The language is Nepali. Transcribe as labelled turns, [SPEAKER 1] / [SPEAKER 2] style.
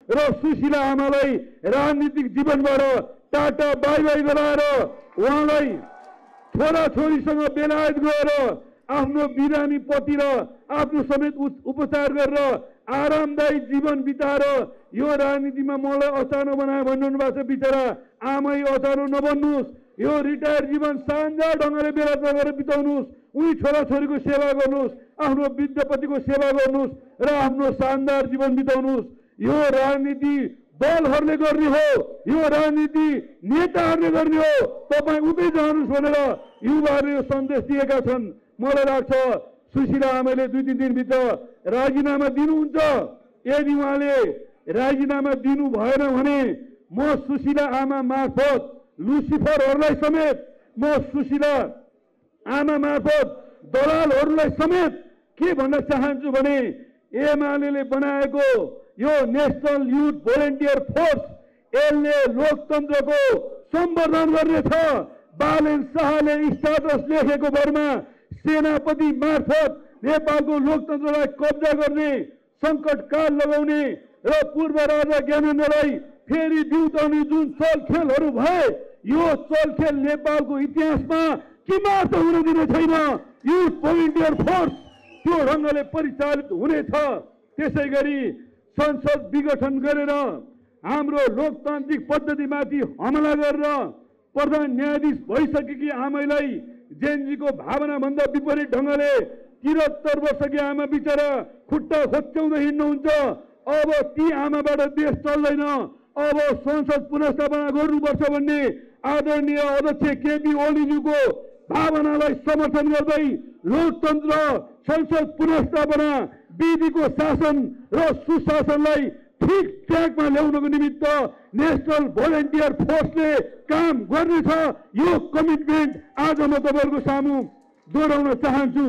[SPEAKER 1] र सुशीला आमालाई राजनीतिक जीवनबाट टाटा बाई बाई गराएर उहाँलाई छोराछोरीसँग बेलायत गएर आफ्नो बिरामी पति र आफ्नो समेत उपचार गरेर आरामदायी जीवन बिताएर यो राजनीतिमा मलाई अचानो बनायो भन्नु भएको छ। बिचरा आमै अचानो नबन्नुहोस्, यो रिटायर जीवन शानदार ढङ्गले बेलायतमा गएर बिताउनुहोस्, उनी छोराछोरीको सेवा गर्नुहोस्, आफ्नो वृद्धपतिको सेवा गर्नुहोस् र आफ्नो शानदार जीवन बिताउनुहोस्। यो राजनीति दलहरूले गर्ने हो, यो राजनीति नेताहरूले गर्ने हो। तपाईँ उतै जानुहोस् भनेर युवाहरूले यो सन्देश दिएका छन्। मलाई लाग्छ सुशीला आमाले 2-3 दिनभित्र राजीनामा दिनुहुन्छ। यदि उहाँले राजीनामा दिनु भएन भने म सुशीला आमा मार्फत लुसिफरहरूलाई समेत, म सुशीला आमा मार्फत दलालहरूलाई समेत के भन्न चाहन्छु भने एमाले बनाएको यो नेशनल युथ भोलिन्टियर फोर्स यसले लोकतन्त्रको सम्वर्धन गर्नेछ। बालेन शाहले स्टाटस लेखेको भरमा सेनापति मार्फत नेपालको लोकतन्त्रलाई कब्जा गर्ने, सङ्कटकाल लगाउने र पूर्व राजा ज्ञानेन्द्रलाई फेरि बिउताउने जुन चलखेलहरू भए, यो चलखेल नेपालको इतिहासमा किमात हुन दिने छैन। युथ भोलिन्टियर फोर्स त्यो ढङ्गले परिचालित हुनेछ। त्यसै गरी संसद विघटन गरेर हाम्रो लोकतान्त्रिक पद्धतिमाथि हमला गरेर प्रधान न्यायाधीश भइसकेकी आमैलाई जेनजीको भावनाभन्दा विपरीत ढङ्गले 73 वर्षकी आमा बिचरा खुट्टा खोच्याउँदै हिँड्नुहुन्छ। अब ती आमाबाट देश चल्दैन। अब संसद पुनर्स्थापना गर्नुपर्छ भन्ने आदरणीय अध्यक्ष केपी ओलीज्यूको भावनालाई समर्थन गर्दै लोकतन्त्र, संसद पुनर्स्थापना, विधिको शासन र सुशासनलाई ठिक ट्र्याकमा ल्याउनको निमित्त नेशनल भोलिन्टियर फोर्सले काम गर्नेछ। यो कमिटमेन्ट आज म तपाईँहरूको सामु दोहोऱ्याउन चाहन्छु।